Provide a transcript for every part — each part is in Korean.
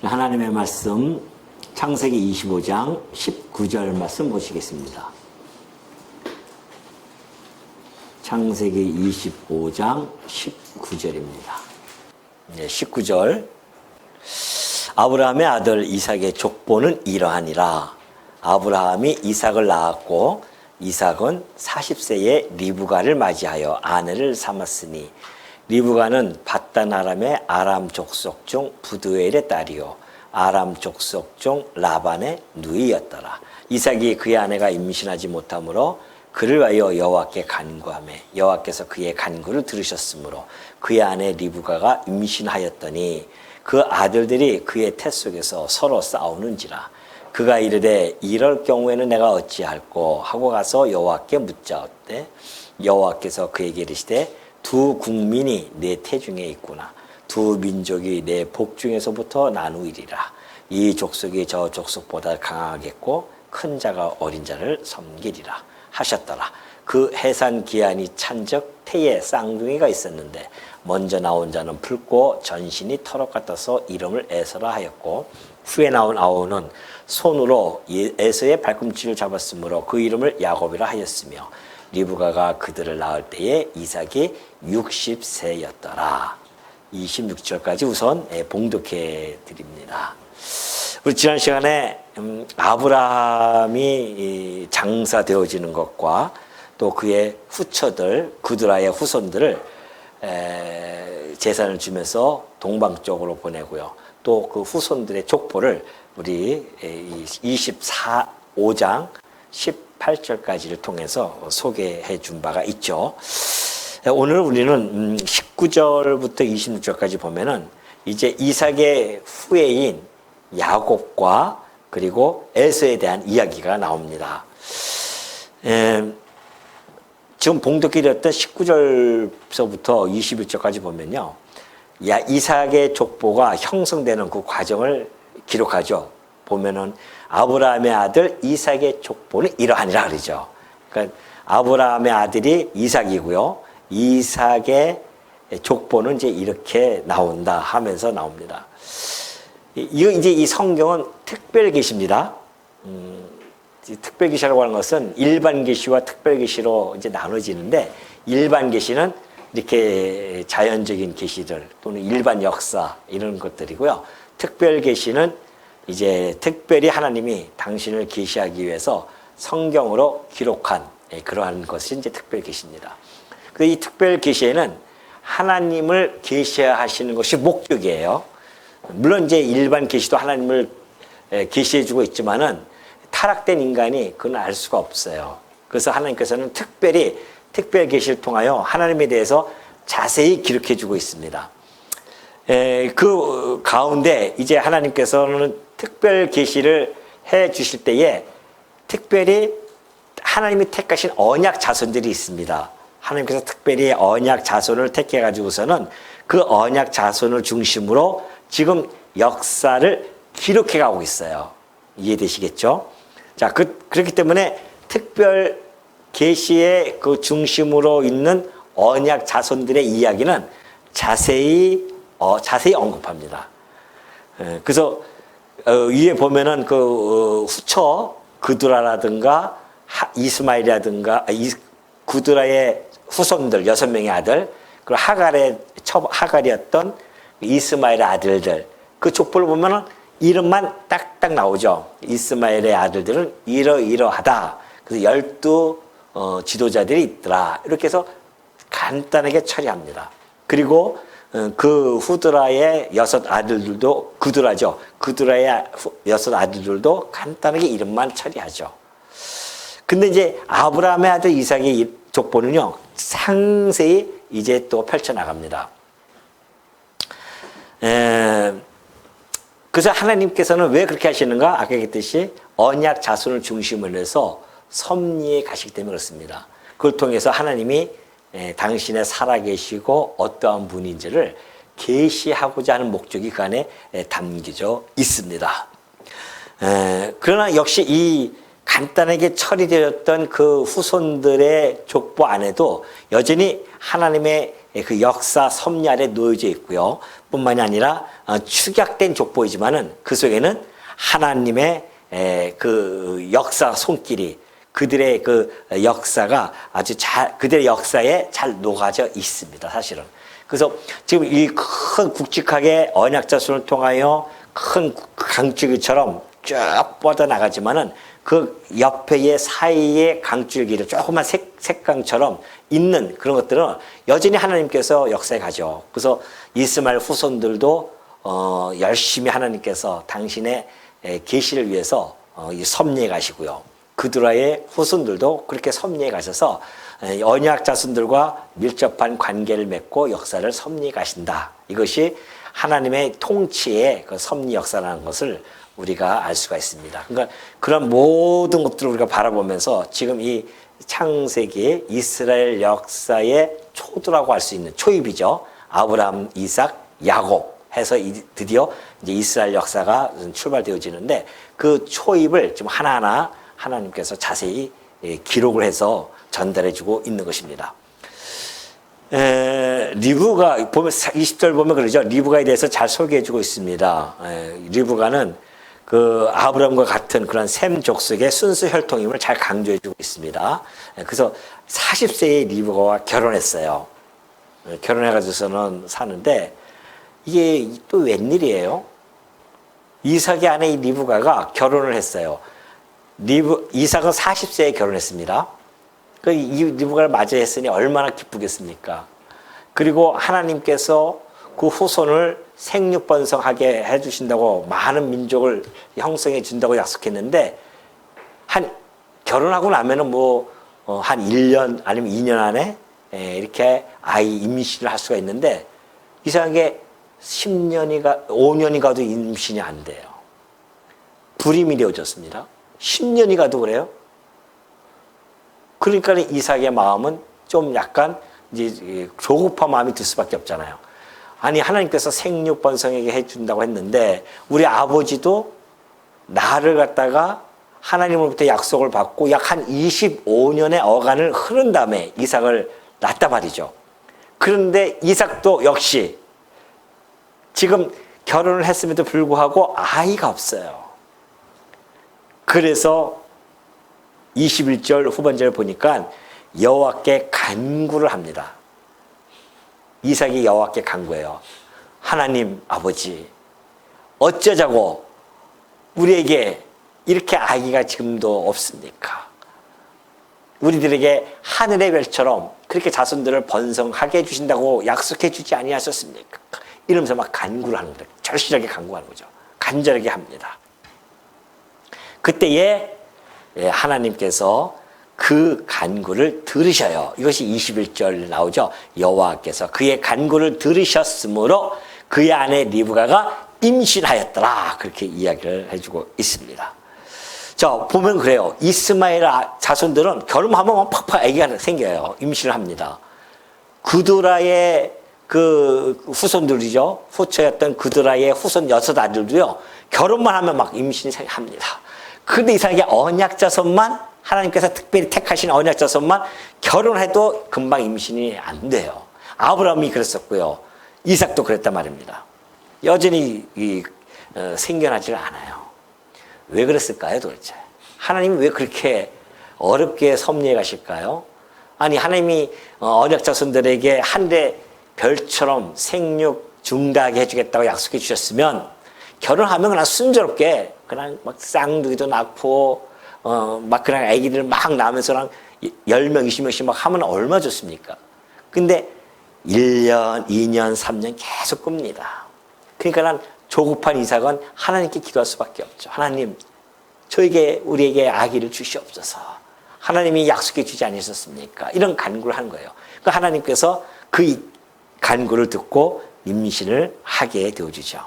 하나님의 말씀 창세기 25장 19절 말씀 보시겠습니다. 창세기 25장 19절입니다. 19절 아브라함의 아들 이삭의 족보는 이러하니라. 아브라함이 이삭을 낳았고 이삭은 40세에 리브가를 맞이하여 아내를 삼았으니 리브가는 밧단 아람의 아람 족속 중 부두엘의 딸이요 아람 족속 중 라반의 누이였더라. 이삭이 그의 아내가 임신하지 못하므로 그를 위하여 여호와께 간구하매 여호와께서 그의 간구를 들으셨으므로 그의 아내 리브가가 임신하였더니 그 아들들이 그의 태 속에서 서로 싸우는지라. 그가 이르되 이럴 경우에는 내가 어찌할꼬 하고 가서 여호와께 묻자오되 여호와께서 그에게 이르시되 두 국민이 내 태중에 있구나. 두 민족이 내 복중에서부터 나누이리라. 이 족속이 저 족속보다 강하겠고 큰 자가 어린 자를 섬기리라 하셨더라. 그 해산 기한이 찬적 태에 쌍둥이가 있었는데 먼저 나온 자는 붉고 전신이 털옷 같아서 이름을 에서라 하였고 후에 나온 아우는 손으로 에서의 발꿈치를 잡았으므로 그 이름을 야곱이라 하였으며 리브가가 그들을 낳을 때에 이삭이 60세였더라. 26절까지 우선 봉독해 드립니다. 우리 지난 시간에 아브라함이 장사되어지는 것과 또 그의 후처들 그드라의 후손들을 재산을 주면서 동방 쪽으로 보내고요. 또 그 후손들의 족보를 우리 25장 18절까지를 통해서 소개해 준 바가 있죠. 오늘 우리는 19절부터 26절까지 보면은 이제 이삭의 후예인 야곱과 그리고 에서에 대한 이야기가 나옵니다. 지금 봉독해 드렸던 19절서부터 21절까지 보면요. 이삭의 족보가 형성되는 그 과정을 기록하죠. 보면은 아브라함의 아들 이삭의 족보는 이러하니라 그러죠. 그러니까 아브라함의 아들이 이삭이고요. 이삭의 족보는 이제 이렇게 나온다 하면서 나옵니다. 이거 이제 이 성경은 특별 계시입니다. 특별 계시라고 하는 것은 일반 계시와 특별 계시로 이제 나눠지는데 일반 계시는 이렇게 자연적인 계시들 또는 일반 역사 이런 것들이고요. 특별 계시는 이제 특별히 하나님이 당신을 계시하기 위해서 성경으로 기록한 그러한 것이 이제 특별 계시입니다. 이 특별 계시에는 하나님을 계시하시는 것이 목적이에요. 물론 이제 일반 계시도 하나님을 계시해주고 있지만은 타락된 인간이 그건 알 수가 없어요. 그래서 하나님께서는 특별히 특별 계시를 통하여 하나님에 대해서 자세히 기록해주고 있습니다. 그 가운데 이제 하나님께서는 특별 계시를 해 주실 때에 특별히 하나님이 택하신 언약 자손들이 있습니다. 하나님께서 특별히 언약 자손을 택해 가지고서는 그 언약 자손을 중심으로 지금 역사를 기록해 가고 있어요. 이해되시겠죠? 자, 그렇기 때문에 특별 계시의 그 중심으로 있는 언약 자손들의 이야기는 자세히 언급합니다. 그래서 위에 보면은 그 후처 그드라라든가 이스마엘이라든가 그드라의 후손들 6명의 아들 그리고 하갈이었던 이스마엘의 아들들 그 족보를 보면은 이름만 딱딱 나오죠. 이스마엘의 아들들은 이러이러하다. 그래서 12 지도자들이 있더라. 이렇게 해서 간단하게 처리합니다. 그리고 그 후드라의 6 아들들도 그드라죠. 그드라의 6 아들들도 간단하게 이름만 처리하죠. 근데 이제 아브라함의 아들 이삭의 족보는요. 상세히 이제 또 펼쳐나갑니다. 그래서 하나님께서는 왜 그렇게 하시는가? 아까 얘기했듯이 언약 자손을 중심으로 해서 섭리에 가시기 때문에 그렇습니다. 그걸 통해서 하나님이 당신의 살아계시고 어떠한 분인지를 계시하고자 하는 목적이 그 안에 담겨져 있습니다. 그러나 역시 이 간단하게 처리되었던 그 후손들의 족보 안에도 여전히 하나님의 그 역사 섭리 아래 놓여져 있고요. 뿐만이 아니라 축약된 족보이지만은 그 속에는 하나님의 그 역사 손길이 그들의 그 역사가 아주 잘 그들의 역사에 잘 녹아져 있습니다. 사실은. 그래서 지금 이 큰 굵직하게 언약 자손을 통하여 큰 강줄기처럼 쭉 뻗어나가지만은 그 옆에 사이에 강줄기를 조그만 색강처럼 있는 그런 것들은 여전히 하나님께서 역사에 가죠. 그래서 이스마엘 후손들도 열심히 하나님께서 당신의 계시를 위해서 섭리해 가시고요. 그들의 후손들도 그렇게 섭리해 가셔서 언약 자손들과 밀접한 관계를 맺고 역사를 섭리해 가신다. 이것이 하나님의 통치의 그 섭리 역사라는 것을 우리가 알 수가 있습니다. 그러니까 그런 모든 것들을 우리가 바라보면서 지금 이 창세기 이스라엘 역사의 초두라고 할 수 있는 초입이죠. 아브라함, 이삭, 야곱 해서 드디어 이제 이스라엘 역사가 출발되어지는데 그 초입을 좀 하나하나 하나님께서 자세히 기록을 해서 전달해주고 있는 것입니다. 리브가 보면 20절 보면 그러죠. 리브가에 대해서 잘 소개해주고 있습니다. 리브가는 그 아브라함과 같은 그런 셈 족속의 순수 혈통임을 잘 강조해주고 있습니다. 그래서 40세의 리브가와 결혼했어요. 결혼해가지고서는 사는데 이게 또 웬일이에요? 이삭의 아내 리브가가 결혼을 했어요. 이삭은 40세에 결혼했습니다. 이 리브가를 맞이했으니 얼마나 기쁘겠습니까? 그리고 하나님께서 그 후손을 생육번성하게 해주신다고 많은 민족을 형성해 준다고 약속했는데 결혼하고 나면은 한 1년 아니면 2년 안에 이렇게 아이 임신을 할 수가 있는데 이상하게 5년이 가도 임신이 안 돼요. 불임이 되어졌습니다. 10년이 가도 그래요. 그러니까 이삭의 마음은 좀 약간 이제 조급한 마음이 들 수밖에 없잖아요. 아니 하나님께서 생육번성에게 해준다고 했는데 우리 아버지도 나를 갖다가 하나님으로부터 약속을 받고 약 한 25년의 어간을 흐른 다음에 이삭을 낳았다 말이죠. 그런데 이삭도 역시 지금 결혼을 했음에도 불구하고 아이가 없어요. 그래서 21절 후반절을 보니까 여호와께 간구를 합니다. 이삭이 여호와께 간구해요. 하나님 아버지, 어쩌자고 우리에게 이렇게 아기가 지금도 없습니까? 우리들에게 하늘의 별처럼 그렇게 자손들을 번성하게 해주신다고 약속해 주지 아니하셨습니까? 이러면서 막 간구를 하는 거예요. 절실하게 간구하는 거죠. 간절하게 합니다. 그때에 하나님께서 그 간구를 들으셔요. 이것이 21절 나오죠. 여호와께서 그의 간구를 들으셨으므로 그의 아내 리브가가 임신하였더라. 그렇게 이야기를 해주고 있습니다. 자, 보면 그래요. 이스마엘 자손들은 결혼하면 팍팍 아기가 생겨요. 임신을 합니다. 그드라의 그 후손들이죠. 후처였던 그드라의 후손 6아들도요. 결혼만 하면 막 임신이 합니다. 그런데 이상하게 언약자손만 하나님께서 특별히 택하신 언약자손만 결혼해도 금방 임신이 안 돼요. 아브라함이 그랬었고요. 이삭도 그랬단 말입니다. 여전히 생겨나질 않아요. 왜 그랬을까요 도대체? 하나님이 왜 그렇게 어렵게 섭리해 가실까요? 아니 하나님이 언약자손들에게 하늘의 별처럼 생육 중다하게 해주겠다고 약속해 주셨으면 결혼하면 그냥 순조롭게 그냥 막 쌍둥이도 낳고 막 그냥 아기들 막 낳으면서 10명, 20명씩 막 하면 얼마 좋습니까? 근데 1년, 2년, 3년 계속 꿉니다. 그러니까 난 조급한 이삭은 하나님께 기도할 수밖에 없죠. 하나님, 우리에게 아기를 주시옵소서. 하나님이 약속해 주지 않으셨습니까? 이런 간구를 하는 거예요. 그러니까 하나님께서 그 간구를 듣고 임신을 하게 되어주죠.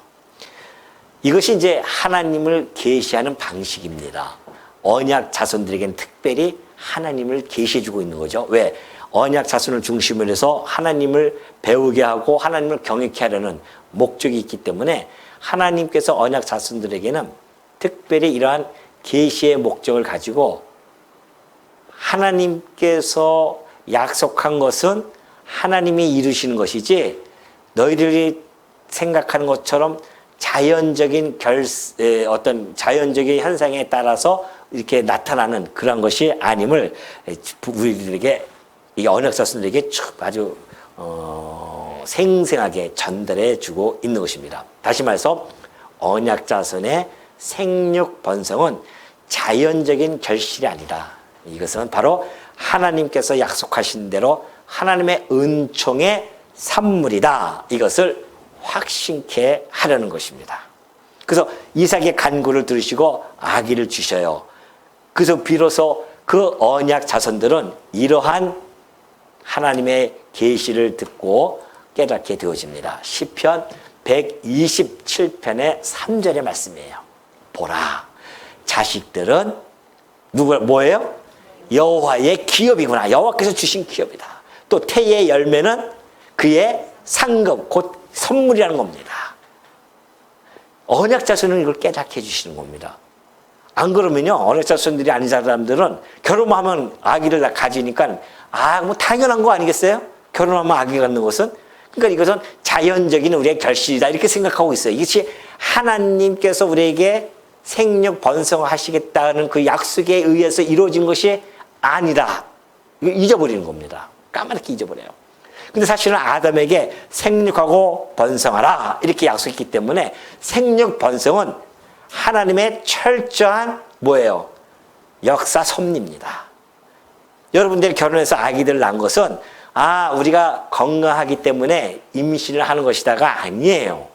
이것이 이제 하나님을 계시하는 방식입니다. 언약 자손들에게는 특별히 하나님을 계시해주고 있는 거죠. 왜? 언약 자손을 중심으로 해서 하나님을 배우게 하고 하나님을 경외케 하려는 목적이 있기 때문에 하나님께서 언약 자손들에게는 특별히 이러한 계시의 목적을 가지고 하나님께서 약속한 것은 하나님이 이루시는 것이지 너희들이 생각하는 것처럼 자연적인 어떤 자연적인 현상에 따라서 이렇게 나타나는 그런 것이 아님을 우리들에게 이 언약 자손들에게 아주 생생하게 전달해 주고 있는 것입니다. 다시 말해서 언약 자손의 생육 번성은 자연적인 결실이 아니다. 이것은 바로 하나님께서 약속하신 대로 하나님의 은총의 산물이다. 이것을 확신케 하려는 것입니다. 그래서 이삭의 간구를 들으시고 아기를 주셔요. 그래서 비로소 그 언약 자손들은 이러한 하나님의 계시를 듣고 깨닫게 되어집니다. 시편 127편의 3절의 말씀이에요. 보라, 자식들은 뭐예요? 여호와의 기업이구나. 여호와께서 주신 기업이다. 또 태의 열매는 그의 상급, 곧 선물이라는 겁니다. 언약 자손은 이걸 깨닫게 해주시는 겁니다. 안 그러면요, 언약 자손들이 아닌 사람들은 결혼하면 아기를 가지니까 뭐 당연한 거 아니겠어요? 결혼하면 아기 갖는 것은. 그러니까 이것은 자연적인 우리의 결실이다 이렇게 생각하고 있어요. 이것이 하나님께서 우리에게 생육 번성하시겠다는 그 약속에 의해서 이루어진 것이 아니다. 잊어버리는 겁니다. 까맣게 잊어버려요. 근데 사실은 아담에게 생육하고 번성하라 이렇게 약속했기 때문에 생육 번성은 하나님의 철저한 뭐예요? 역사 섭리입니다. 여러분들이 결혼해서 아기들 낳은 것은 우리가 건강하기 때문에 임신을 하는 것이다가 아니에요.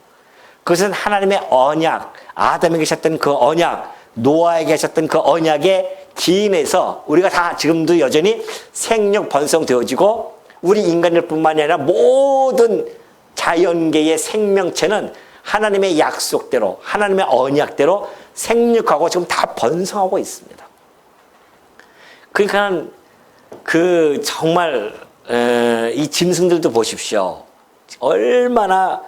그것은 하나님의 언약, 아담에게 계셨던 그 언약, 노아에게 계셨던 그 언약의 기인에서 우리가 다 지금도 여전히 생육 번성되어지고 우리 인간들 뿐만이 아니라 모든 자연계의 생명체는 하나님의 약속대로 하나님의 언약대로 생육하고 지금 다 번성하고 있습니다. 그러니까 그 정말 이 짐승들도 보십시오. 얼마나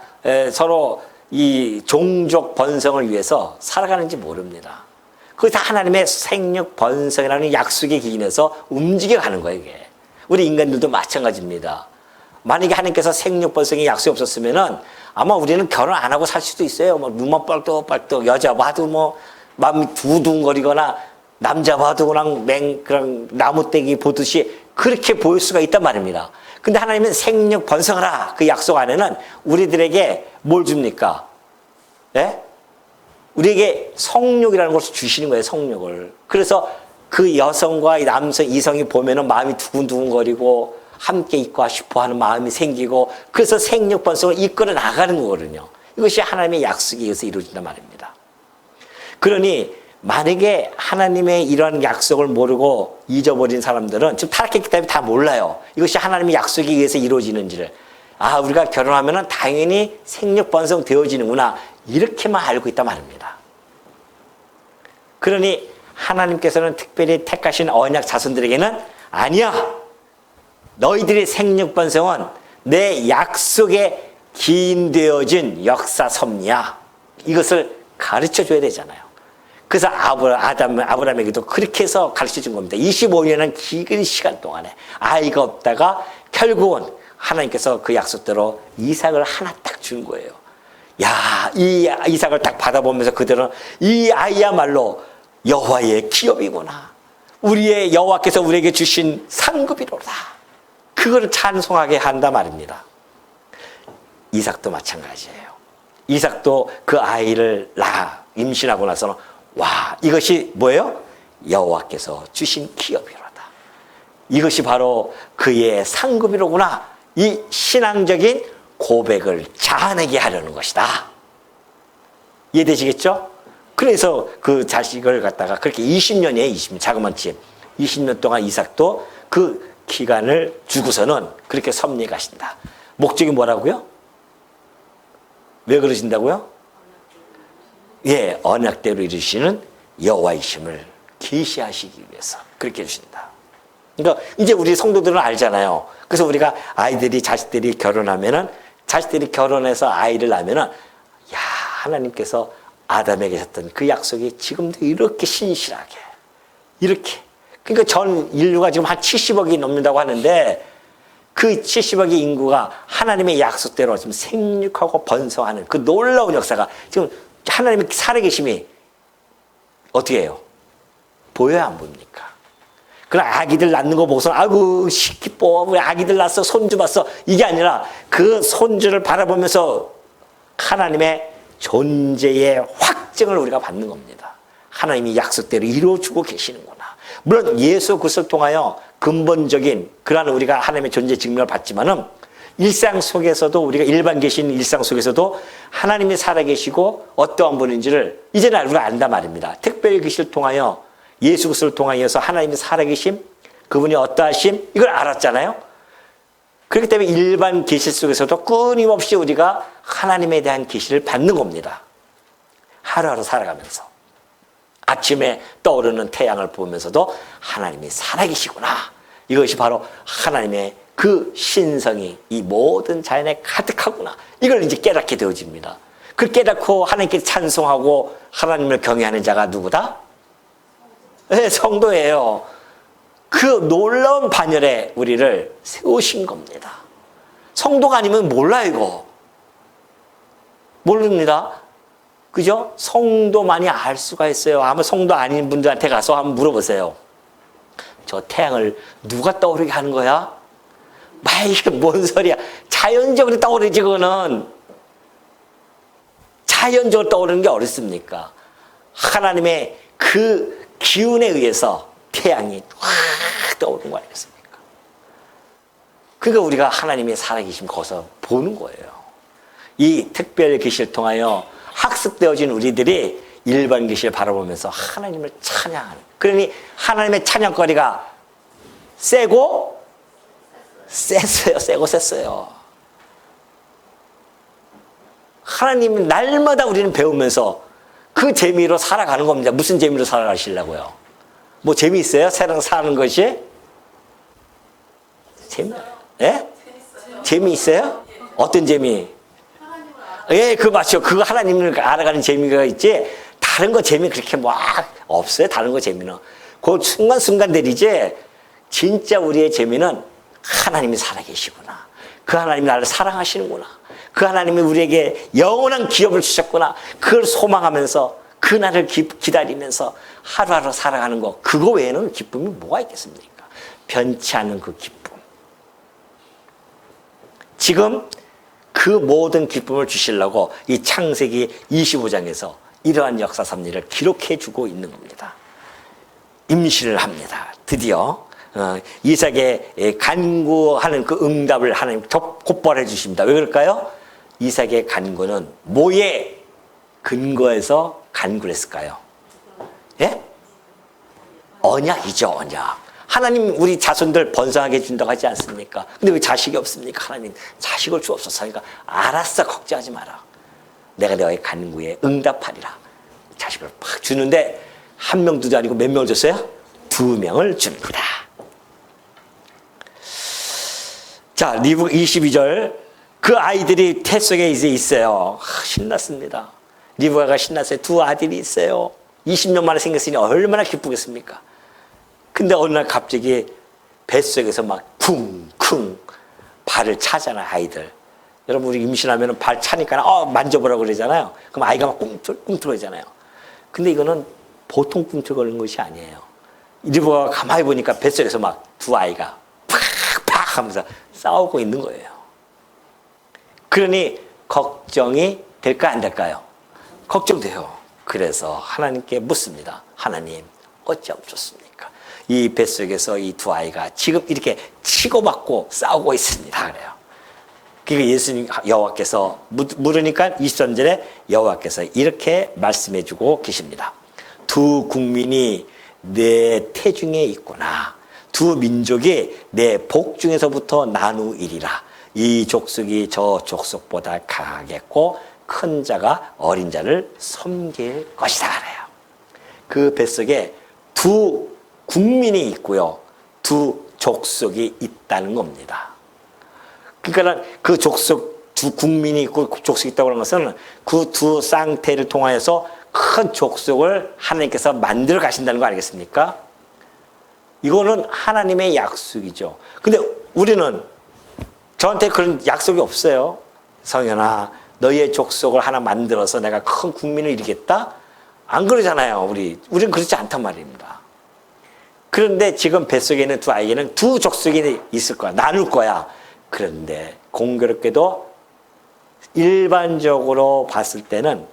서로 이 종족 번성을 위해서 살아가는지 모릅니다. 그게 다 하나님의 생육 번성이라는 약속의 기인에서 움직여가는 거예요. 이게. 우리 인간들도 마찬가지입니다. 만약에 하나님께서 생육 번성의 약속이 없었으면은 아마 우리는 결혼 안 하고 살 수도 있어요. 뭐 눈만 뻘떡뻘떡 여자 봐도 뭐 마음이 두둥거리거나 남자 봐도 그냥 나무떼기 보듯이 그렇게 보일 수가 있단 말입니다. 근데 하나님은 생육 번성하라 그 약속 안에는 우리들에게 뭘 줍니까? 예? 우리에게 성욕이라는 것을 주시는 거예요. 성욕을. 그래서 그 여성과 남성, 이성이 보면은 마음이 두근두근거리고 함께 있고 싶어 하는 마음이 생기고 그래서 생육 번성을 이끌어 나가는 거거든요. 이것이 하나님의 약속에 의해서 이루어진단 말입니다. 그러니 만약에 하나님의 이러한 약속을 모르고 잊어버린 사람들은 지금 타락했기 때문에 다 몰라요. 이것이 하나님의 약속에 의해서 이루어지는지를. 우리가 결혼하면은 당연히 생육 번성 되어지는구나. 이렇게만 알고 있단 말입니다. 그러니 하나님께서는 특별히 택하신 언약 자손들에게는 아니야. 너희들의 생육 번성은 내 약속에 기인되어진 역사 섭리야. 이것을 가르쳐 줘야 되잖아요. 그래서 아브라함에게도 그렇게 해서 가르쳐 준 겁니다. 25년은 긴 시간 동안에 아이가 없다가 결국은 하나님께서 그 약속대로 이삭을 하나 딱 준 거예요. 야, 이 이삭을 딱 받아보면서 그들은 이 아이야말로 여호와의 기업이구나. 우리의 여호와께서 우리에게 주신 상급이로다. 그거를 찬송하게 한다 말입니다. 이삭도 마찬가지예요. 이삭도 그 아이를 임신하고 나서는 와, 이것이 뭐예요? 여호와께서 주신 기업이로다. 이것이 바로 그의 상급이로구나. 이 신앙적인 고백을 자아내게 하려는 것이다. 이해되시겠죠? 그래서 그 자식을 갖다가 그렇게 20년이에요. 20년. 자그마치 20년 동안 이삭도 그 기간을 주고서는 그렇게 섭리해 가신다. 목적이 뭐라고요? 왜 그러신다고요? 예, 언약대로 이루시는 여호와이심을 계시하시기 위해서 그렇게 해주신다. 그러니까 이제 우리 성도들은 알잖아요. 그래서 우리가 자식들이 결혼하면은 자식들이 결혼해서 아이를 낳으면은 야, 하나님께서 아담에게 하셨던 그 약속이 지금도 이렇게 신실하게 이렇게. 그러니까 전 인류가 지금 한 70억이 넘는다고 하는데 그 70억의 인구가 하나님의 약속대로 지금 생육하고 번성하는 그 놀라운 역사가 지금 하나님의 살아계심이 어떻게 해요? 보여야 안 보입니까? 그럼 아기들 낳는 거 보고서 아이고 기뻐 우리 아기들 낳았어 손주 봤어 이게 아니라 그 손주를 바라보면서 하나님의 존재의 확증을 우리가 받는 겁니다. 하나님이 약속대로 이루어주고 계시는구나. 물론 예수 그리스도를 통하여 근본적인 그러한 우리가 하나님의 존재 증명을 받지만은 일상 속에서도 우리가 일반 계신 일상 속에서도 하나님이 살아계시고 어떠한 분인지를 이제는 우리가 안다 말입니다. 특별히 계시를 통하여 예수 그리스도를 통하여서 하나님이 살아계심, 그분이 어떠하심 이걸 알았잖아요. 그렇기 때문에 일반 계시 속에서도 끊임없이 우리가 하나님에 대한 계시를 받는 겁니다. 하루하루 살아가면서 아침에 떠오르는 태양을 보면서도 하나님이 살아계시구나. 이것이 바로 하나님의 그 신성이 이 모든 자연에 가득하구나. 이걸 이제 깨닫게 되어집니다. 그 깨닫고 하나님께 찬송하고 하나님을 경외하는 자가 누구다? 네, 성도예요. 그 놀라운 반열에 우리를 세우신 겁니다. 성도가 아니면 몰라요, 이거. 모릅니다. 그죠? 성도만이 알 수가 있어요. 아마 성도 아닌 분들한테 가서 한번 물어보세요. 저 태양을 누가 떠오르게 하는 거야? 마, 이게 뭔 소리야. 자연적으로 떠오르지, 그거는. 자연적으로 떠오르는 게 어렵습니까? 하나님의 그 기운에 의해서 태양이 확 떠오르는 거 아니겠습니까? 그러니까 우리가 하나님의 살아계심 거기서 보는 거예요. 이 특별 계시를 통하여 학습되어진 우리들이 일반 계시를 바라보면서 하나님을 찬양하는. 그러니 하나님의 찬양거리가 세고 셌어요. 세고 셌어요. 하나님은 날마다 우리는 배우면서 그 재미로 살아가는 겁니다. 무슨 재미로 살아가시려고요? 뭐 재미있어요? 세상 사는 것이? 재미? 예? 재미있어요? 어떤 재미? 예, 그 맞죠. 그거 하나님을 알아가는 재미가 있지. 다른 거 재미 그렇게 막 없어요. 다른 거 재미는. 그 순간순간들이지. 진짜 우리의 재미는 하나님이 살아계시구나. 그 하나님이 나를 사랑하시는구나. 그 하나님이 우리에게 영원한 기업을 주셨구나. 그걸 소망하면서 그날을 기다리면서 하루하루 살아가는 거. 그거 외에는 기쁨이 뭐가 있겠습니까? 변치 않는 그 기쁨. 지금 그 모든 기쁨을 주시려고 이 창세기 25장에서 이러한 역사 섭리를 기록해 주고 있는 겁니다. 임시를 합니다. 드디어 이삭의 간구하는 그 응답을 하나님 곧바로 해주십니다. 왜 그럴까요? 이삭의 간구는 뭐에 근거해서 간구를 했을까요? 예? 언약이죠, 언약. 하나님 우리 자손들 번성하게 해준다고 하지 않습니까? 근데 왜 자식이 없습니까? 하나님 자식을 주옵소서. 하니까 알았어, 걱정하지 마라. 내가 너의 간구에 응답하리라. 자식을 팍 주는데 한 명도 아니고 몇 명을 줬어요? 2명을 줍니다. 자, 리브 22절. 그 아이들이 태 속에 이제 있어요. 신났습니다. 리브가가 신났어요. 2 아들이 있어요. 20년 만에 생겼으니 얼마나 기쁘겠습니까? 근데 어느 날 갑자기 뱃속에서 막 쿵쿵 발을 차잖아, 아이들. 여러분, 우리 임신하면 발 차니까 만져보라고 그러잖아요. 그럼 아이가 막 꿍틀거리잖아요. 근데 이거는 보통 꿍틀거리는 것이 아니에요. 리브가가 가만히 보니까 뱃속에서 막 2 아이가 팍팍 하면서 싸우고 있는 거예요. 그러니 걱정이 될까 안 될까요? 걱정돼요. 그래서 하나님께 묻습니다. 하나님, 어찌하면 좋습니까? 이 뱃속에서 이 2 아이가 지금 이렇게 치고받고 싸우고 있습니다. 그래요. 그러니까 예수님 여호와께서 물으니까 23절에 여호와께서 이렇게 말씀해주고 계십니다. 2 국민이 내 태중에 있구나. 2 민족이 내 복중에서부터 나누이리라. 이 족속이 저 족속보다 강하겠고 큰 자가 어린 자를 섬길 것이다. 그래요. 그 뱃속에 2 국민이 있고요. 2 족속이 있다는 겁니다. 그러니까 그 족속 2 국민이 있고 족속이 있다고 하는 것은 그 2 쌍태를 통하여서 큰 족속을 하나님께서 만들어 가신다는 거 아니겠습니까? 이거는 하나님의 약속이죠. 근데 우리는 저한테 그런 약속이 없어요. 성현아, 너의 족속을 하나 만들어서 내가 큰 국민을 이루겠다? 안 그러잖아요. 우리는 그렇지 않단 말입니다. 그런데 지금 뱃속에 있는 두 아이에게는 두 족속이 있을 거야. 나눌 거야. 그런데 공교롭게도 일반적으로 봤을 때는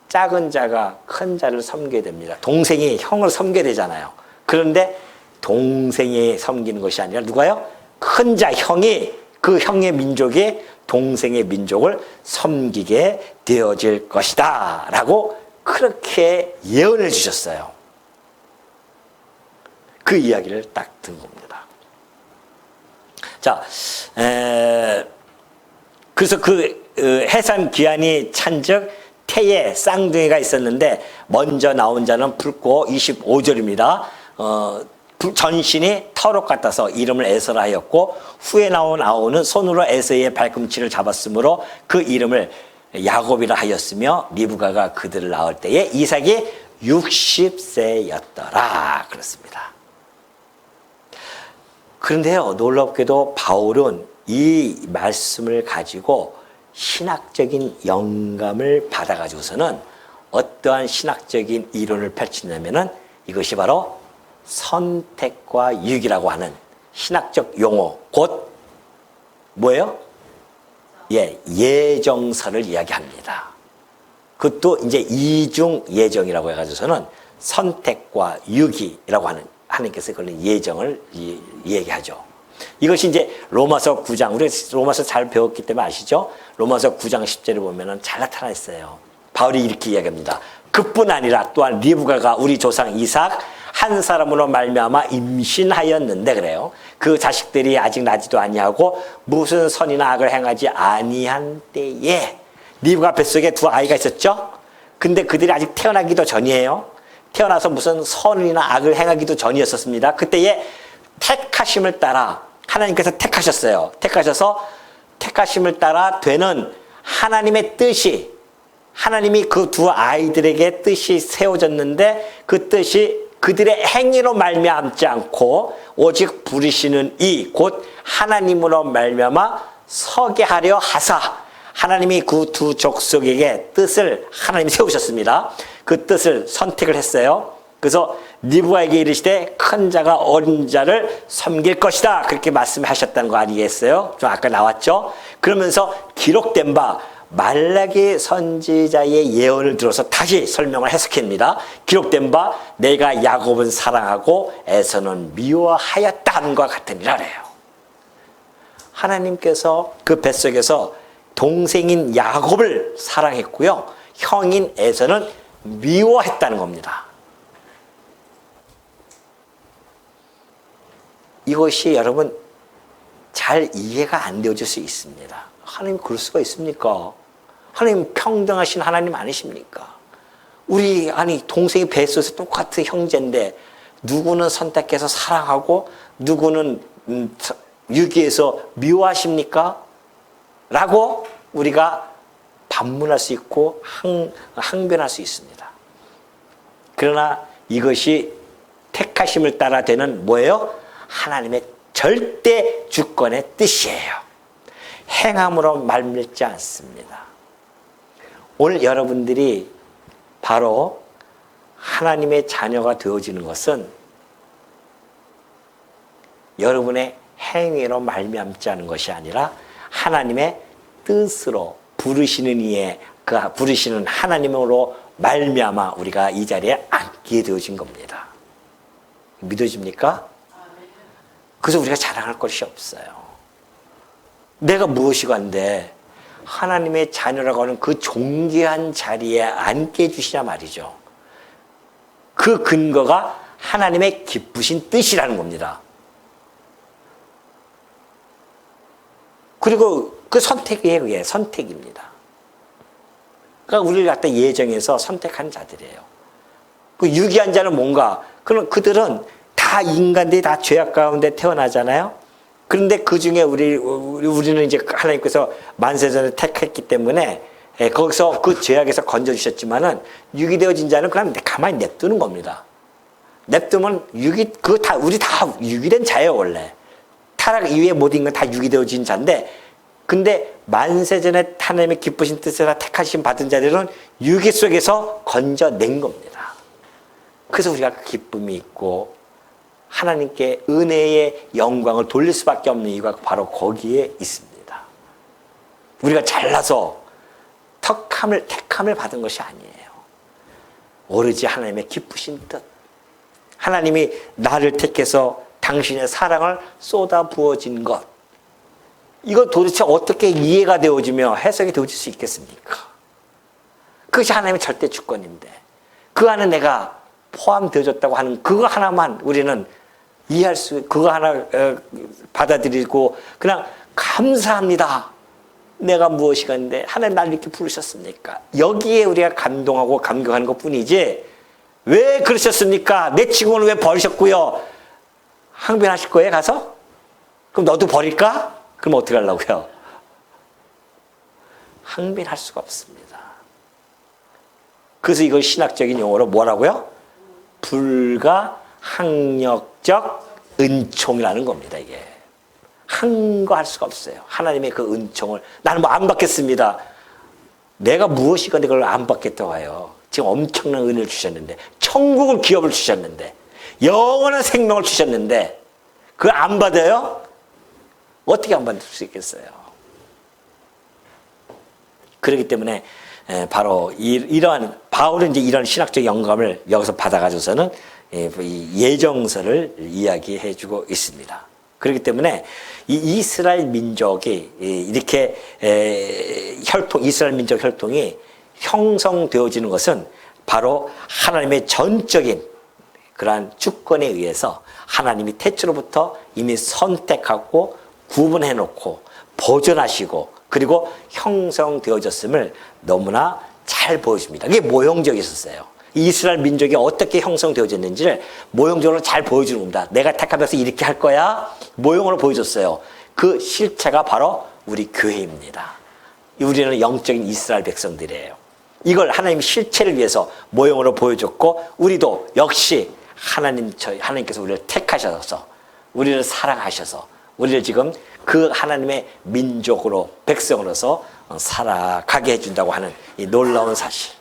작은 자가 큰 자를 섬겨야 됩니다. 동생이 형을 섬겨야 되잖아요. 그런데 동생이 섬기는 것이 아니라 누가요? 큰 자, 형이 그 형의 민족이 동생의 민족을 섬기게 되어질 것이다 라고 그렇게 예언을 주셨어요. 그 이야기를 딱 든 겁니다. 자, 그래서 그 해산 귀환이 찬즉 태에 쌍둥이가 있었는데 먼저 나온 자는 붉고 25절입니다. 전신이 털옷 같아서 이름을 에서라 하였고 후에 나온 아우는 손으로 에서의 발꿈치를 잡았으므로 그 이름을 야곱이라 하였으며 리브가가 그들을 낳을 때에 이삭이 60세였더라 그렇습니다. 그런데요, 놀랍게도 바울은 이 말씀을 가지고 신학적인 영감을 받아가지고서는 어떠한 신학적인 이론을 펼치냐면은 이것이 바로 선택과 유익이라고 하는 신학적 용어, 곧 뭐예요? 예, 예정설을 이야기합니다. 그것도 이제 이중 예정이라고 해가지고서는 선택과 유익이라고 하는 하나님께서 그런 예정을 얘기하죠. 이것이 이제 로마서 9장, 우리 로마서 잘 배웠기 때문에 아시죠? 로마서 9장 10절을 보면은 잘 나타나 있어요. 바울이 이렇게 이야기합니다. 그뿐 아니라 또한 리브가가 우리 조상 이삭 한 사람으로 말미암아 임신하였는데 그래요. 그 자식들이 아직 나지도 아니하고 무슨 선이나 악을 행하지 아니한 때에 리브가 뱃속에 두 아이가 있었죠. 근데 그들이 아직 태어나기도 전이에요. 태어나서 무슨 선이나 악을 행하기도 전이었었습니다. 그때에 택하심을 따라 하나님께서 택하셨어요. 택하셔서 택하심을 따라 되는 하나님의 뜻이, 하나님이 그 두 아이들에게 뜻이 세워졌는데 그 뜻이 그들의 행위로 말미암지 않고 오직 부르시는 이 곧 하나님으로 말미암아 서게 하려 하사 하나님이 그 두 족속에게 뜻을 하나님이 세우셨습니다. 그 뜻을 선택을 했어요. 그래서 리브가에게 이르시되 큰 자가 어린 자를 섬길 것이다 그렇게 말씀하셨다는 거 아니겠어요? 좀 아까 나왔죠? 그러면서 기록된 바 말라기 선지자의 예언을 들어서 다시 설명을 해석합니다. 기록된 바 내가 야곱은 사랑하고 에서는 미워하였다는 것 같으니라 그래요. 하나님께서 그 뱃속에서 동생인 야곱을 사랑했고요. 형인 에서는 미워했다는 겁니다. 이것이 여러분 잘 이해가 안 되어질 수 있습니다. 하나님 그럴 수가 있습니까? 하나님 평등하신 하나님 아니십니까? 우리 동생이 뱃속에서 똑같은 형제인데 누구는 선택해서 사랑하고 누구는 유기해서 미워하십니까? 라고 우리가 반문할 수 있고 항변할 수 있습니다. 그러나 이것이 택하심을 따라 되는 뭐예요? 하나님의 절대 주권의 뜻이에요. 행함으로 말밀지 않습니다. 오늘 여러분들이 바로 하나님의 자녀가 되어지는 것은 여러분의 행위로 말미암지 않은 것이 아니라 하나님의 뜻으로 부르시는 이에 그 부르시는 하나님으로 말미암아 우리가 이 자리에 앉게 되어진 겁니다. 믿어집니까? 그래서 우리가 자랑할 것이 없어요. 내가 무엇이고 한데 하나님의 자녀라고 하는 그 존귀한 자리에 앉게 해주시냐 말이죠. 그 근거가 하나님의 기쁘신 뜻이라는 겁니다. 그리고 그 선택이에요. 그게 선택입니다. 그러니까 우리를 갖다 예정해서 선택한 자들이에요. 그 유기한 자는 뭔가? 그럼 그들은 다 인간들이 다 죄악 가운데 태어나잖아요. 그런데 그 중에 우리는 이제 하나님께서 만세전에 택했기 때문에 거기서 그 죄악에서 건져주셨지만은 유기되어진 자는 그냥 가만히 냅두는 겁니다. 냅두면 우리 다 유기된 자예요, 원래. 타락 이후에 모든 건 다 유기되어진 자인데 근데 만세전에 하나님의 기쁘신 뜻을 택하신 받은 자들은 유기 속에서 건져낸 겁니다. 그래서 우리가 그 기쁨이 있고 하나님께 은혜의 영광을 돌릴 수밖에 없는 이유가 바로 거기에 있습니다. 우리가 잘나서 택함을 받은 것이 아니에요. 오로지 하나님의 기쁘신 뜻. 하나님이 나를 택해서 당신의 사랑을 쏟아 부어진 것. 이거 도대체 어떻게 이해가 되어지며 해석이 되어질 수 있겠습니까? 그것이 하나님의 절대 주권인데 그 안에 내가 포함되어졌다고 하는 그거 하나만 우리는 이해할 수, 그거 하나 받아들이고 그냥 감사합니다. 내가 무엇이가 있는데 하나님 나를 이렇게 부르셨습니까? 여기에 우리가 감동하고 감격하는 것뿐이지 왜 그러셨습니까? 내 친구는 왜 버리셨고요? 항변하실 거예요 가서? 그럼 너도 버릴까? 그럼 어떻게 하려고요? 항변할 수가 없습니다. 그래서 이걸 신학적인 용어로 뭐라고요? 불가항력적 은총이라는 겁니다. 이게 항거할 수가 없어요. 하나님의 그 은총을 나는 뭐 안 받겠습니다. 내가 무엇이건 그걸 안 받겠다고 해요. 지금 엄청난 은혜를 주셨는데 천국을 기업을 주셨는데 영원한 생명을 주셨는데 그걸 안 받아요? 어떻게 안 받을 수 있겠어요? 그렇기 때문에 바로 이러한 바울은 이제 이런 신학적 영감을 여기서 받아가지고서는 예정서를 이야기해주고 있습니다. 그렇기 때문에 이 이스라엘 민족이 이렇게 이스라엘 민족 혈통이 형성되어지는 것은 바로 하나님의 전적인 그러한 주권에 의해서 하나님이 태초로부터 이미 선택하고 구분해 놓고 보존하시고 그리고 형성되어졌음을 너무나 잘 보여줍니다. 이게 모형적이 있었어요. 이스라엘 민족이 어떻게 형성되어졌는지를 모형적으로 잘 보여주는 겁니다. 내가 택한 백성 이렇게 할 거야. 모형으로 보여줬어요. 그 실체가 바로 우리 교회입니다. 우리는 영적인 이스라엘 백성들이에요. 이걸 하나님의 실체를 위해서 모형으로 보여줬고 우리도 역시 하나님께서 우리를 택하셔서 우리를 사랑하셔서 우리를 지금 그 하나님의 민족으로 백성으로서 살아가게 해준다고 하는 이 놀라운 사실.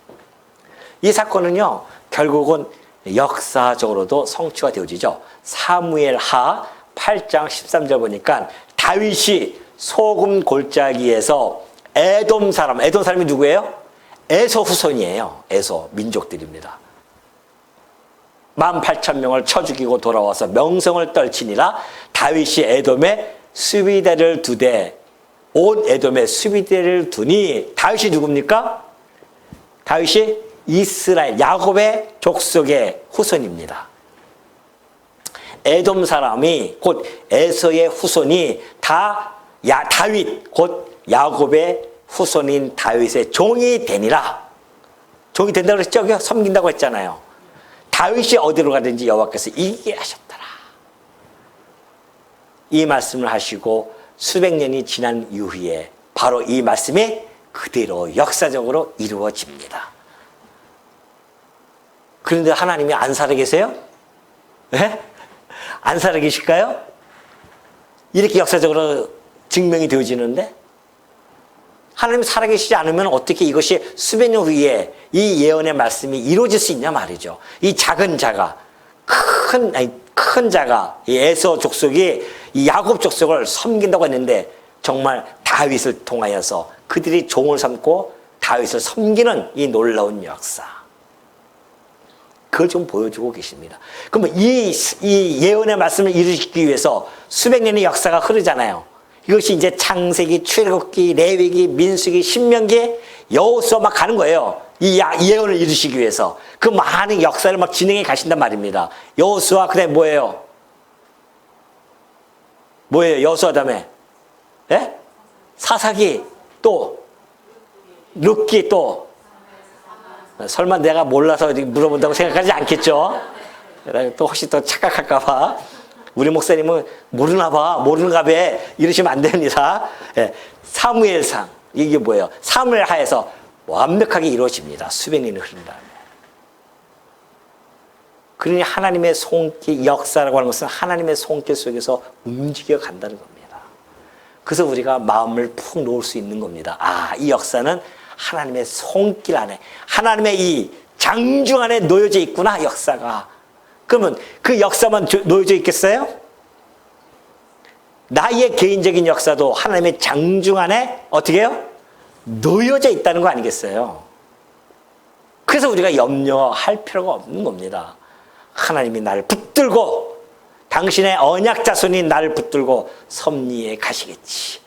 이 사건은요 결국은 역사적으로도 성취가 되어지죠. 사무엘하 8장 13절 보니까 다윗이 소금 골짜기에서 에돔 사람이 누구예요? 에서 후손이에요. 에서 민족들입니다. 18,000명을 쳐 죽이고 돌아와서 명성을 떨치니라. 다윗이 에돔에 수비대를 두되 온 에돔에 수비대를 두니. 다윗이 누굽니까? 다윗이 이스라엘 야곱의 족속의 후손입니다. 에돔 사람이 곧 에서의 후손이 다 다윗 곧 야곱의 후손인 다윗의 종이 되니라. 종이 된다고 그랬죠? 섬긴다고 했잖아요. 다윗이 어디로 가든지 여호와께서 이기게 하셨더라. 이 말씀을 하시고 수백 년이 지난 이후에 바로 이 말씀이 그대로 역사적으로 이루어집니다. 그런데 하나님이 안 살아 계세요? 네? 안 살아 계실까요? 이렇게 역사적으로 증명이 되어지는데 하나님이 살아계시지 않으면 어떻게 이것이 수백 년 후에 이 예언의 말씀이 이루어질 수 있냐 말이죠. 이 작은 자가 큰 자가 이 에서 족속이 이 야곱 족속을 섬긴다고 했는데 정말 다윗을 통하여서 그들이 종을 삼고 다윗을 섬기는 이 놀라운 역사. 그걸 좀 보여주고 계십니다. 그러면 이 예언의 말씀을 이루시기 위해서 수백 년의 역사가 흐르잖아요. 이것이 이제 창세기, 출애굽기, 레위기, 민수기, 신명기, 여호수아 막 가는 거예요. 이 예언을 이루시기 위해서 그 많은 역사를 막 진행해 가신단 말입니다. 여호수아 그다음에 뭐예요? 여호수아 다음에 예? 사사기 또 룻기 또 설마 내가 몰라서 물어본다고 생각하지 않겠죠? 또 혹시 또 착각할까 봐. 우리 목사님은 모르는가 봐 이러시면 안 됩니다. 예, 사무엘상 이게 뭐예요? 사무엘하에서 완벽하게 이루어집니다. 수백 년이 흐른 다음에. 그러니 하나님의 손길 역사라고 하는 것은 하나님의 손길 속에서 움직여 간다는 겁니다. 그래서 우리가 마음을 푹 놓을 수 있는 겁니다. 아, 이 역사는 하나님의 손길 안에, 하나님의 이 장중 안에 놓여져 있구나, 역사가. 그러면 그 역사만 놓여져 있겠어요? 나의 개인적인 역사도 하나님의 장중 안에 어떻게 해요? 놓여져 있다는 거 아니겠어요? 그래서 우리가 염려할 필요가 없는 겁니다. 하나님이 나를 붙들고, 당신의 언약 자손이 나를 붙들고 섭리에 가시겠지.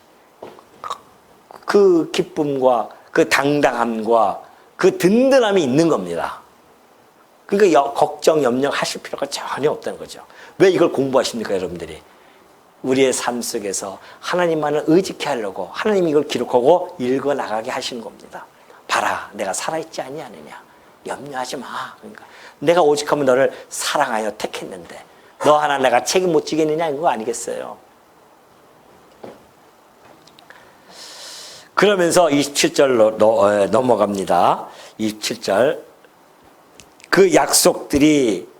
그 기쁨과 그 당당함과 그 든든함이 있는 겁니다. 그러니까 걱정, 염려하실 필요가 전혀 없다는 거죠. 왜 이걸 공부하십니까, 여러분들이? 우리의 삶 속에서 하나님만을 의지케 하려고 하나님이 이걸 기록하고 읽어나가게 하시는 겁니다. 봐라, 내가 살아있지 아니하느냐. 염려하지 마. 그러니까 내가 오직하면 너를 사랑하여 택했는데 너 하나 내가 책임 못 지겠느냐, 이거 아니겠어요? 그러면서 27절로 넘어갑니다. 27절. 그 약속들이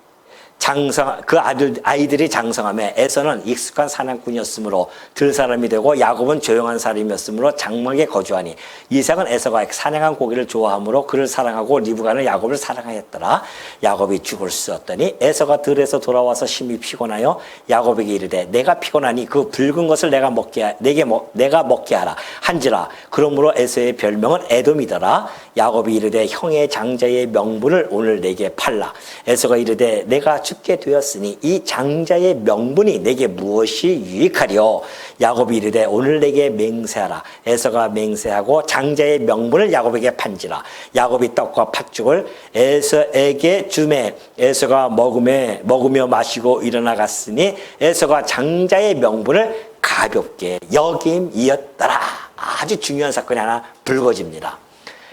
그 아이들이 장성함에 에서는 익숙한 사냥꾼이었으므로 들 사람이 되고 야곱은 조용한 사람이었으므로 장막에 거주하니 이삭은 에서가 사냥한 고기를 좋아하므로 그를 사랑하고 리브가는 야곱을 사랑하였더라. 야곱이 죽을 쑤었더니 에서가 들에서 돌아와서 심히 피곤하여 야곱에게 이르되 내가 피곤하니 그 붉은 것을 내가 먹게 하라 한지라. 그러므로 에서의 별명은 에돔이더라. 야곱이 이르되 형의 장자의 명분을 오늘 내게 팔라. 에서가 이르되 내가 죽게 되었으니 이 장자의 명분이 내게 무엇이 유익하리요? 야곱이 이르되 오늘 내게 맹세하라. 에서가 맹세하고 장자의 명분을 야곱에게 판지라. 야곱이 떡과 팥죽을 에서에게 주매 에서가 먹으며 마시고 일어나갔으니 에서가 장자의 명분을 가볍게 여김이었더라. 아주 중요한 사건이 하나 불거집니다.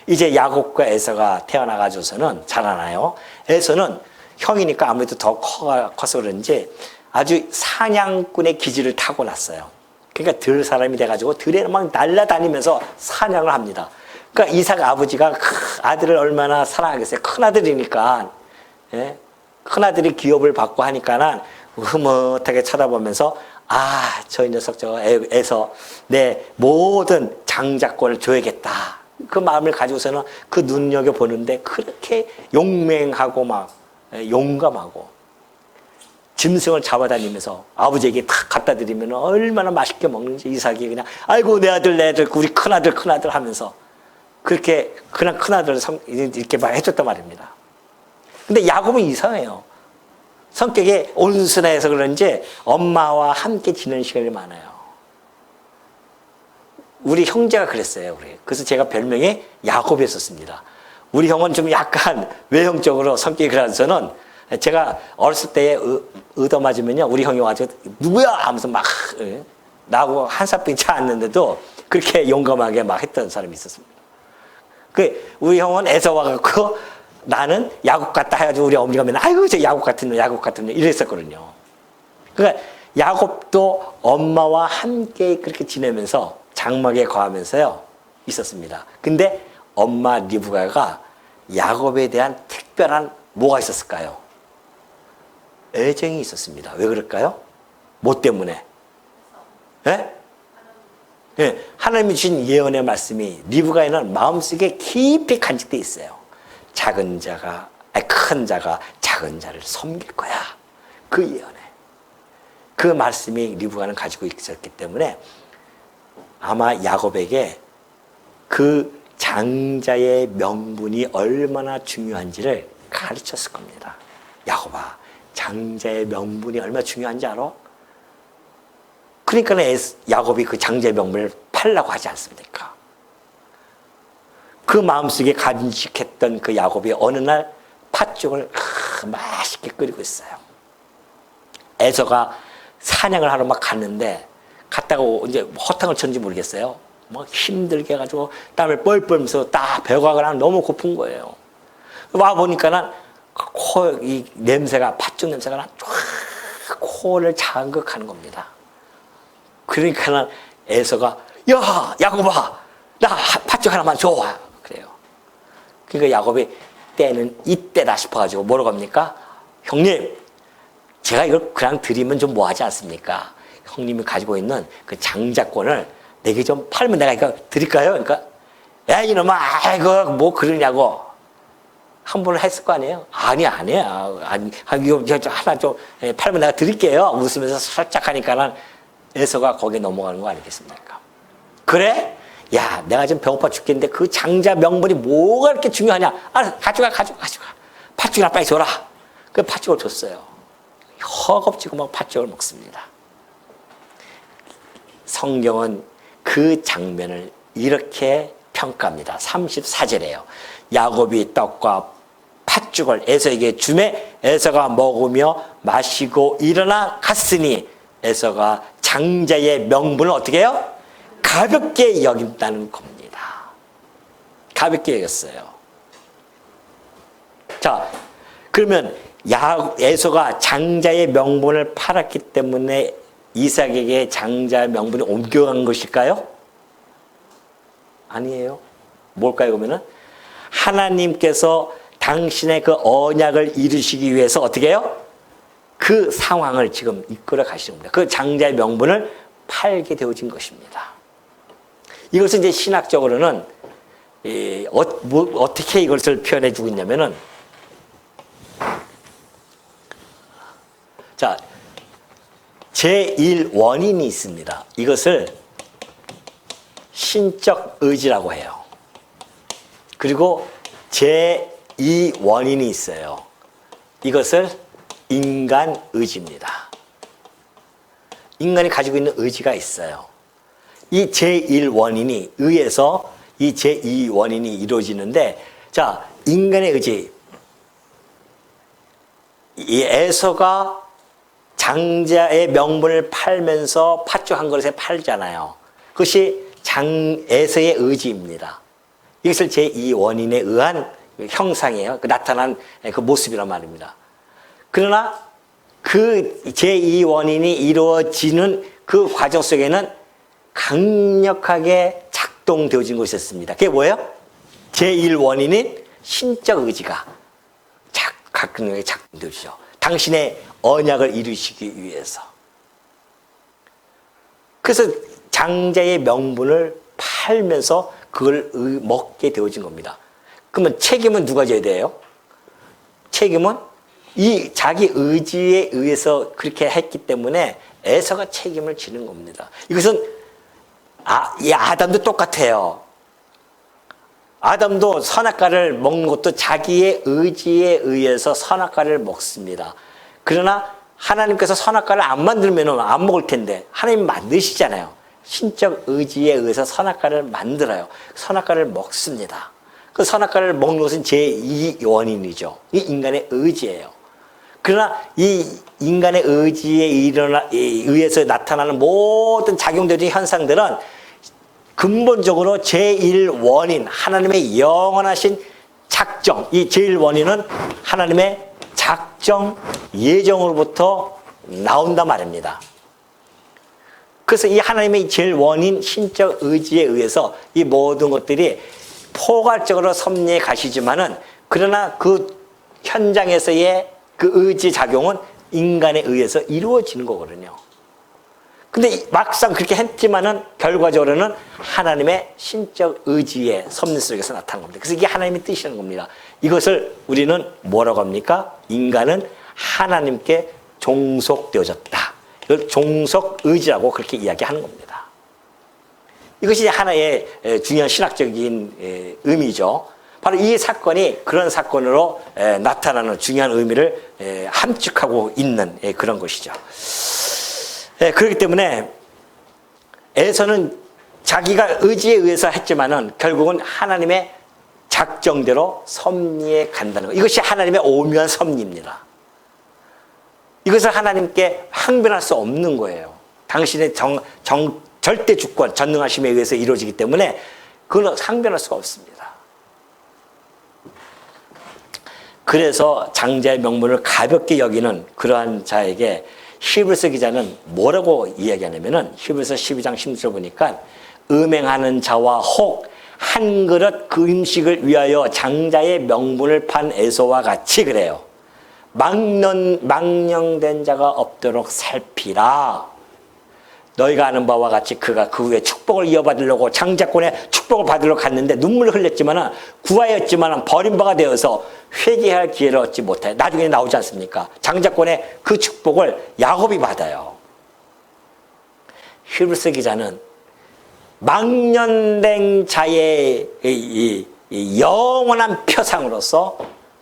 이제 야곱과 에서가 태어나가지고서는 자라나요. 에서는 형이니까 아무래도 더 커서 그런지 아주 사냥꾼의 기질을 타고났어요. 그러니까 들 사람이 돼가지고 들에 막 날아다니면서 사냥을 합니다. 그러니까 이삭 아버지가 아들을 얼마나 사랑하겠어요. 큰아들이니까. 예? 큰아들이 기업을 받고 하니까는 흐뭇하게 쳐다보면서 아, 저 녀석 에서 내 모든 장자권을 줘야겠다. 그 마음을 가지고서는 그 눈여겨보는데 그렇게 용맹하고 막 용감하고 짐승을 잡아다니면서 아버지에게 탁 갖다 드리면 얼마나 맛있게 먹는지 이삭이 그냥 아이고 내 아들 우리 큰아들 하면서 그렇게 그냥 큰아들 이렇게 막 해줬단 말입니다. 근데 야곱은 이상해요. 성격이 온순해서 그런지 엄마와 함께 지내는 시간이 많아요. 우리 형제가 그랬어요. 그래서 제가 별명이 야곱이었었습니다. 우리 형은 좀 약간 외형적으로 성격이 그래서는 제가 어렸을 때에 얻어맞으면요, 우리 형이 와서 누구야 하면서 막 나하고 한 살뿐이 차 않는데도 그렇게 용감하게 막 했던 사람이 있었습니다. 우리 형은 에서 와갖고 나는 야곱 같다 해가지고 우리 어머니가 맨날 아이고 저 야곱 같은 놈 이랬었거든요. 그러니까 야곱도 엄마와 함께 그렇게 지내면서 장막에 거하면서요 있었습니다. 근데 엄마 리브가가 야곱에 대한 특별한 뭐가 있었을까요? 애정이 있었습니다. 왜 그럴까요? 뭐 때문에? 예? 예, 하나님이 주신 예언의 말씀이 리브가에는 마음속에 깊이 간직되어 있어요. 큰 자가 작은 자를 섬길 거야. 그 예언에. 그 말씀이 리브가는 가지고 있었기 때문에 아마 야곱에게 그 장자의 명분이 얼마나 중요한지를 가르쳤을 겁니다. 야곱아, 장자의 명분이 얼마나 중요한지 알아? 그러니까 야곱이 그 장자의 명분을 팔라고 하지 않습니까? 그 마음속에 간직했던 그 야곱이 어느 날 팥죽을 맛있게 끓이고 있어요. 에서가 사냥을 하러 막 갔는데 갔다가 이제 허탕을 쳤는지 모르겠어요. 막 힘들게 해가지고 땀을 뻘뻘 흘면서 딱 배가 그냥 너무 고픈 거예요. 와 보니까는 이 냄새가 팥죽 냄새가 쫙 코를 자극하는 겁니다. 그러니까는 에서가 야 야곱아 나 팥죽 하나만 줘 그래요. 그러니까 야곱이 때는 이때다 싶어가지고 뭐라고 합니까? 형님 제가 이걸 그냥 드리면 좀 뭐하지 않습니까? 형님이 가지고 있는 그 장자권을 내게 좀 팔면 내가 이거 드릴까요? 그러니까 야 이놈아 아이고 뭐 그러냐고 한 번은 했을 거 아니에요? 아니야 이거 하나 좀 팔면 내가 드릴게요. 웃으면서 살짝 하니까는 에서가 거기에 넘어가는 거 아니겠습니까? 그래? 야 내가 지금 배고파 죽겠는데 그 장자 명분이 뭐가 이렇게 중요하냐? 아 가져가 팥죽이나 빨리 줘라. 그 팥죽을 줬어요. 허겁지겁 막 팥죽을 먹습니다. 성경은 그 장면을 이렇게 평가합니다. 34절에요. 야곱이 떡과 팥죽을 에서에게 주매 에서가 먹으며 마시고 일어나 갔으니 에서가 장자의 명분을 어떻게 해요? 가볍게 여긴다는 겁니다. 가볍게 여겼어요. 자, 그러면 에서가 장자의 명분을 팔았기 때문에 이삭에게 장자의 명분이 옮겨간 것일까요? 아니에요. 뭘까요? 그러면은 하나님께서 당신의 그 언약을 이루시기 위해서 어떻게 해요? 그 상황을 지금 이끌어 가시는 겁니다. 그 장자의 명분을 팔게 되어진 것입니다. 이것은 이제 신학적으로는 어떻게 이것을 표현해 주고 있냐면은 자, 제1원인이 있습니다. 이것을 신적 의지라고 해요. 그리고 제2원인이 있어요. 이것을 인간 의지입니다. 인간이 가지고 있는 의지가 있어요. 이 제1원인이 의해서 이 제2원인이 이루어지는데, 자, 인간의 의지. 이 에서가 장자의 명분을 팔면서 팥죽 한 그릇에 팔잖아요. 그것이 에서의 의지입니다. 이것을 제2원인에 의한 형상이에요. 나타난 그 모습이란 말입니다. 그러나 그 제2원인이 이루어지는 그 과정 속에는 강력하게 작동되어진 것이 있었습니다. 그게 뭐예요? 제1원인인 신적 의지가 강력하게 작동되어지죠. 당신의 언약을 이루시기 위해서. 그래서 장자의 명분을 팔면서 그걸 먹게 되어진 겁니다. 그러면 책임은 누가 져야 돼요? 책임은 이 자기 의지에 의해서 그렇게 했기 때문에 에서가 책임을 지는 겁니다. 이것은 이 아담도 똑같아요. 아담도 선악과를 먹는 것도 자기의 의지에 의해서 선악과를 먹습니다. 그러나 하나님께서 선악과를 안 만들면 안 먹을 텐데 하나님 만드시잖아요. 신적 의지에 의해서 선악과를 만들어요. 선악과를 먹습니다. 그 선악과를 먹는 것은 제2원인이죠. 이 인간의 의지예요. 그러나 이 인간의 의지에 의해서 나타나는 모든 작용되는 현상들은 근본적으로 제1원인, 하나님의 영원하신 작정, 이 제1원인은 하나님의 작정, 예정으로부터 나온단 말입니다. 그래서 이 하나님의 제일 원인 신적 의지에 의해서 이 모든 것들이 포괄적으로 섭리해 가시지만은 그러나 그 현장에서의 그 의지 작용은 인간에 의해서 이루어지는 거거든요. 근데 막상 그렇게 했지만은 결과적으로는 하나님의 신적 의지의 섭리 속에서 나타난 겁니다. 그래서 이게 하나님의 뜻이라는 겁니다. 이것을 우리는 뭐라고 합니까? 인간은 하나님께 종속되어졌다. 이걸 종속 의지라고 그렇게 이야기하는 겁니다. 이것이 하나의 중요한 신학적인 의미죠. 바로 이 사건이 그런 사건으로 나타나는 중요한 의미를 함축하고 있는 그런 것이죠. 그렇기 때문에 에서는 자기가 의지에 의해서 했지만은 결국은 하나님의 작정대로 섭리에 간다는 것. 이것이 하나님의 오묘한 섭리입니다. 이것을 하나님께 항변할 수 없는 거예요. 당신의 절대 주권, 전능하심에 의해서 이루어지기 때문에 그건 항변할 수가 없습니다. 그래서 장자의 명분을 가볍게 여기는 그러한 자에게 히브리서 기자는 뭐라고 이야기하냐면은 히브리서 12장 16절 보니까 음행하는 자와 혹 한 그릇 그 음식을 위하여 장자의 명분을 판 에서와 같이 그래요. 망령된 자가 없도록 살피라. 너희가 아는 바와 같이 그가 그 후에 축복을 이어받으려고 장자권의 축복을 받으러 갔는데 눈물을 흘렸지만 구하였지만 버림바가 되어서 회개할 기회를 얻지 못해. 나중에 나오지 않습니까? 장자권의 그 축복을 야곱이 받아요. 히브리서 기자는 망년된 자의 이 영원한 표상으로서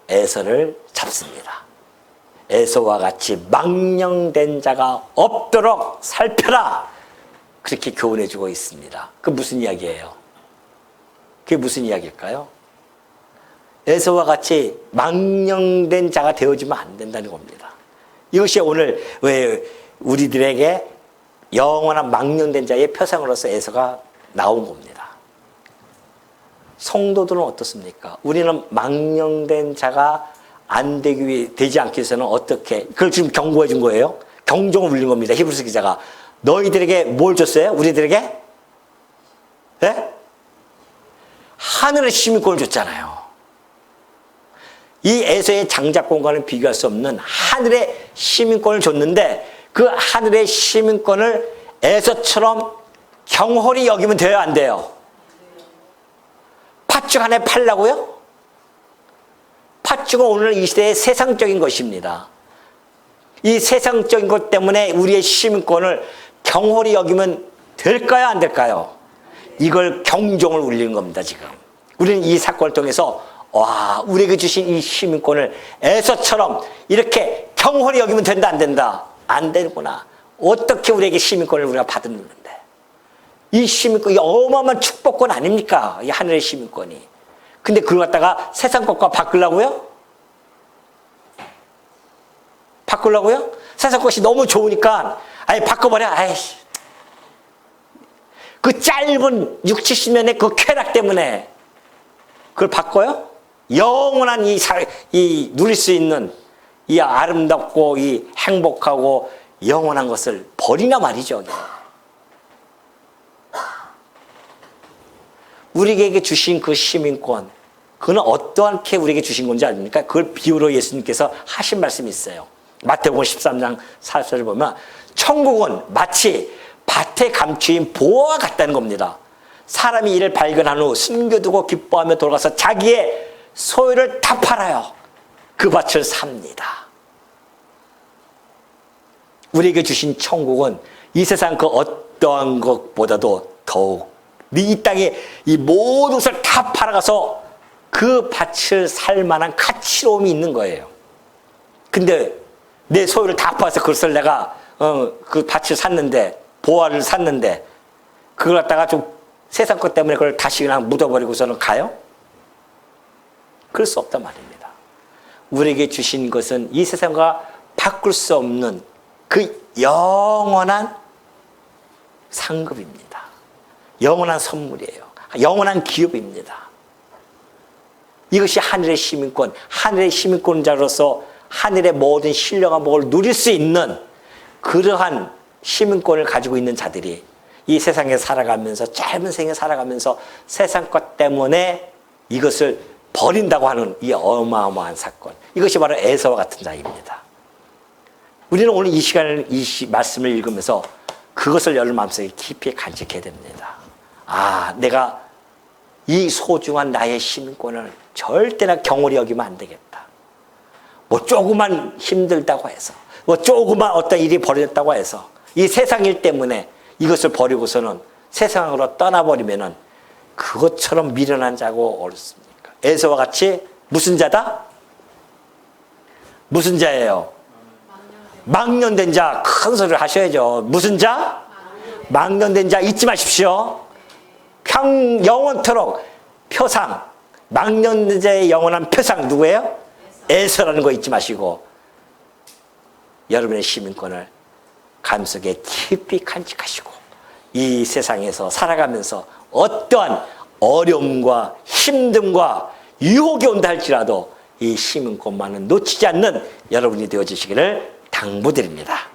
에서를 잡습니다. 에서와 같이 망령된 자가 없도록 살펴라. 그렇게 교훈해주고 있습니다. 그 무슨 이야기예요? 그게 무슨 이야기일까요? 에서와 같이 망령된 자가 되어주면 안 된다는 겁니다. 이것이 오늘 왜 우리들에게 영원한 망령된 자의 표상으로서 에서가 나온 겁니다. 성도들은 어떻습니까? 우리는 망령된 자가 안 되지 않기 위해서는 어떻게, 그걸 지금 경고해 준 거예요. 경종을 울린 겁니다. 히브리서 기자가. 너희들에게 뭘 줬어요? 우리들에게? 네? 하늘의 시민권을 줬잖아요. 이 에서의 장자권과는 비교할 수 없는 하늘의 시민권을 줬는데 그 하늘의 시민권을 에서처럼 경홀히 여기면 돼요, 안 돼요? 팥죽 하나 팔라고요? 팥죽은 오늘 이 시대의 세상적인 것입니다. 이 세상적인 것 때문에 우리의 시민권을 경홀히 여기면 될까요, 안 될까요? 이걸 경종을 울리는 겁니다, 지금. 우리는 이 사건을 통해서 와, 우리에게 주신 이 시민권을 에서처럼 이렇게 경홀히 여기면 된다, 안 된다? 안 되는구나. 어떻게 우리에게 시민권을 우리가 받았는데. 이 시민권, 이 어마어마한 축복권 아닙니까? 이 하늘의 시민권이. 근데 그걸 갖다가 세상 것과 바꾸려고요? 바꾸려고요? 세상 것이 너무 좋으니까 아예 바꿔버려. 아이씨. 그 짧은 6, 70년의 그 쾌락 때문에 그걸 바꿔요? 영원한 이 누릴 수 있는 이 아름답고 이 행복하고 영원한 것을 버리나 말이죠. 우리에게 주신 그 시민권, 그는 어떠하게 우리에게 주신 건지 아닙니까? 그걸 비유로 예수님께서 하신 말씀이 있어요. 마태복음 13장 4절을 보면 천국은 마치 밭에 감추인 보화와 같다는 겁니다. 사람이 이를 발견한 후 숨겨두고 기뻐하며 돌아가서 자기의 소유를 다 팔아요. 그 밭을 삽니다. 우리에게 주신 천국은 이 세상 그 어떠한 것보다도 더욱 이 땅에 이 모든 것을 다 팔아가서 그 밭을 살 만한 가치로움이 있는 거예요. 근데 내 소유를 다 팔아서 그것을 내가 그 밭을 샀는데 보화를 샀는데 그걸 갖다가 좀 세상 것 때문에 그걸 다시 그냥 묻어버리고서는 가요? 그럴 수 없단 말입니다. 우리에게 주신 것은 이 세상과 바꿀 수 없는 그 영원한 상급입니다. 영원한 선물이에요. 영원한 기업입니다. 이것이 하늘의 시민권, 하늘의 시민권자로서 하늘의 모든 신령한 복을 누릴 수 있는 그러한 시민권을 가지고 있는 자들이 이 세상에 살아가면서 짧은 생에 살아가면서 세상 것 때문에 이것을 버린다고 하는 이 어마어마한 사건, 이것이 바로 에서와 같은 자입니다. 우리는 오늘 이 시간을 이 말씀을 읽으면서 그것을 여러분 마음속에 깊이 간직해야 됩니다. 아, 내가 이 소중한 나의 시민권을 절대나 경홀히 여기면 안 되겠다. 뭐 조그만 힘들다고 해서, 뭐 조그만 어떤 일이 벌어졌다고 해서 이 세상 일 때문에 이것을 버리고서는 세상으로 떠나버리면은 그것처럼 미련한 자고 어렵습니까? 에서와 같이 무슨 자다? 무슨 자예요? 망년된 자. 큰 소리를 하셔야죠. 무슨 자? 망년된 자. 잊지 마십시오. 영원토록 표상, 망년된 자의 영원한 표상 누구예요? 에서라는 거 잊지 마시고 여러분의 시민권을 가슴속에 깊이 간직하시고 이 세상에서 살아가면서 어떠한 어려움과 힘듦과 유혹이 온다 할지라도 이 시민권만은 놓치지 않는 여러분이 되어주시기를 당부드립니다.